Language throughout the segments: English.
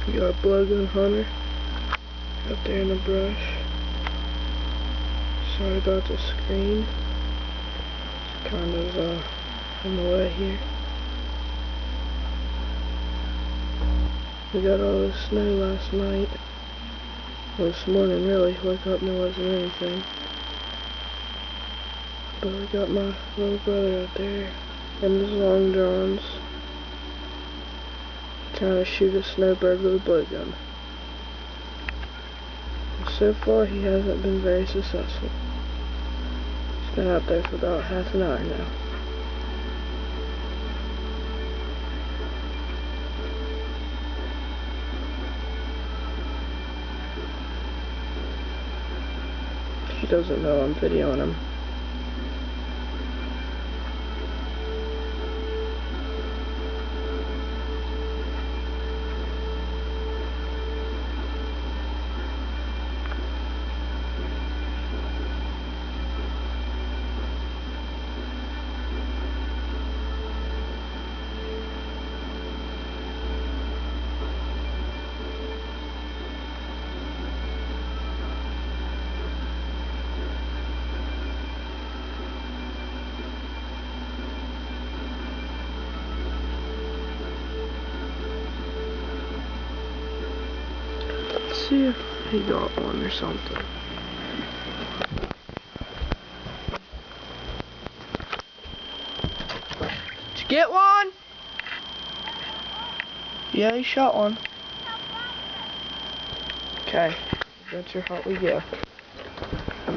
You got a blowgun hunter out there in the brush. Sorry about the screen. It's kind of in the way here. We got all the snow last night. Well, this morning really. Woke up and there wasn't anything. But we got my little brother out there in his long johns trying to shoot a snowbird with a blowgun. So far he hasn't been very successful. He's been out there for about half an hour now. He doesn't know I'm videoing him. See if he got one or something. Did you get one? Yeah, he shot one. Okay, adventure hunt we go.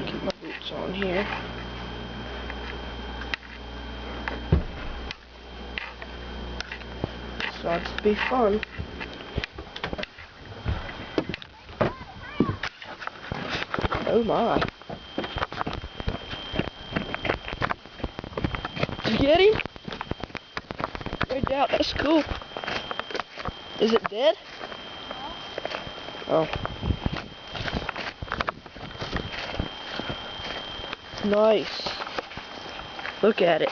Keep my boots on here. So it's to be fun. Oh my. Did you get him? No doubt, that's cool. Is it dead? Oh. Nice. Look at it.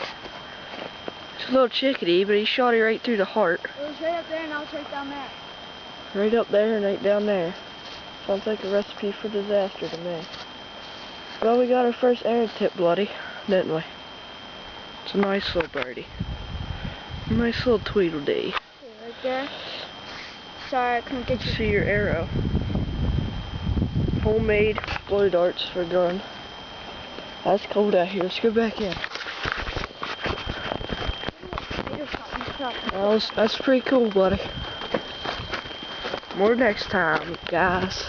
It's a little chickadee, but he shot it right through the heart. It was right up there and I was right down there. Right up there and right down there. Sounds like a recipe for disaster to me. Well, we got our first arrow tip bloody, didn't we? It's a nice little birdie. A nice little Tweedledee. Right there. Sorry, I couldn't get you. See your arrow. Homemade blow darts for gun. That's cold out here. Let's go back in. That's pretty cool, buddy. More next time, guys.